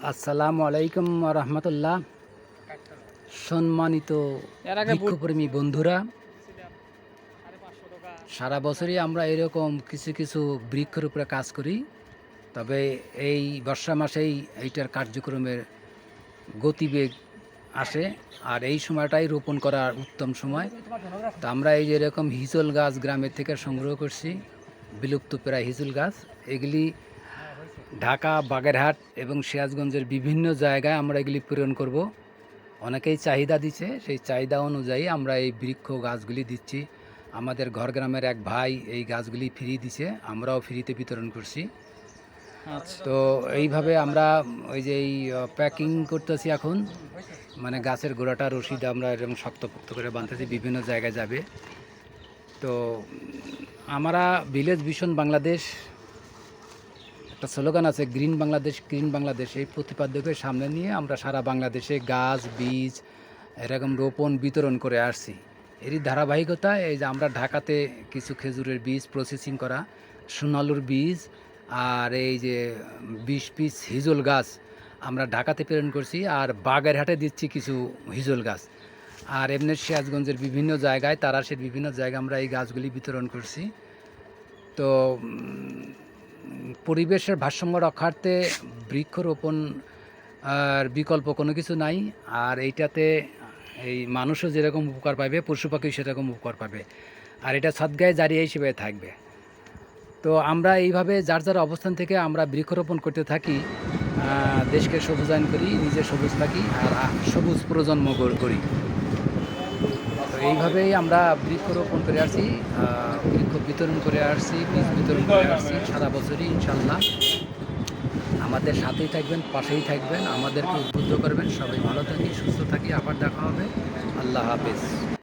আসসালামু আলাইকুম রহমতুল্লাহ। সম্মানিত বৃক্ষপ্রেমী বন্ধুরা, সারা বছরই আমরা এরকম কিছু কিছু বৃক্ষের উপরে কাজ করি। তবে এই বর্ষা মাসেই এইটার কার্যক্রমের গতিবেগ আসে, আর এই সময়টাই রোপণ করার উত্তম সময়। তো আমরা এই যে এরকম হিজল গাছ গ্রামের থেকে সংগ্রহ করছি, বিলুপ্ত প্রায় হিজল গাছ। এগুলি ঢাকা, বাগেরহাট এবং সিরাজগঞ্জের বিভিন্ন জায়গায় আমরা এগুলি প্রেরণ করব। অনেকেই চাহিদা দিচ্ছে, সেই চাহিদা অনুযায়ী আমরা এই বৃক্ষ গাছগুলি দিচ্ছি। আমাদের ঘর গ্রামের এক ভাই এই গাছগুলি ফ্রি দিছে, আমরাও ফ্রিতে বিতরণ করছি। তো এইভাবে আমরা ওই যে এই প্যাকিং করতেছি এখন, মানে গাছের গোড়াটা রশিদ আমরা এরকম শক্তপোক্ত করে বাঁধতেছি, বিভিন্ন জায়গায় যাবে। তো আমরা ভিলেজ ভিশন বাংলাদেশ একটা স্লোগান আছে, গ্রিন বাংলাদেশ গ্রিন বাংলাদেশ। এই প্রতিপাদ্যকে সামনে নিয়ে আমরা সারা বাংলাদেশে গাছ বীজ এরকম রোপণ বিতরণ করে আসছি। এরই ধারাবাহিকতা এই যে আমরা ঢাকাতে কিছু খেজুরের বীজ প্রসেসিং করা, সোনালুর বীজ, আর এই যে 20 পিস হিজল গাছ আমরা ঢাকাতে প্রেরণ করছি, আর বাগেরহাটে দিচ্ছি কিছু হিজল গাছ। আর এমনি সিরাজগঞ্জের বিভিন্ন জায়গায়, তারাশের বিভিন্ন জায়গায় আমরা এই গাছগুলি বিতরণ করছি। তো পরিবেশের ভারসাম্য রক্ষার্থে বৃক্ষরোপণ আর বিকল্প কোনো কিছু নাই। আর এইটাতে এই মানুষও যেরকম উপকার পাবে, পশু পাখি সেরকম উপকার পাবে, আর এটা সদগায়ে জারিয়া হিসেবে থাকবে। তো আমরা এইভাবে যার যার অবস্থান থেকে আমরা বৃক্ষরোপণ করতে থাকি, দেশকে সবুজায়ন করি, নিজে সবুজ থাকি, আর সবুজ প্রজন্ম করি। তো এইভাবেই আমরা বৃক্ষরোপণ করে আসছি, বৃক্ষ বিতরণ করে আসছি, বীজ বিতরণ করে আসছি সারা বছরই। ইনশাল্লাহ আমাদের সাথেই থাকবেন, পাশেই থাকবেন, আমাদেরকে উদ্বুদ্ধ করবেন। সবাই ভালো থাকি, সুস্থ থাকি, আবার দেখা হবে। আল্লাহ হাফেজ।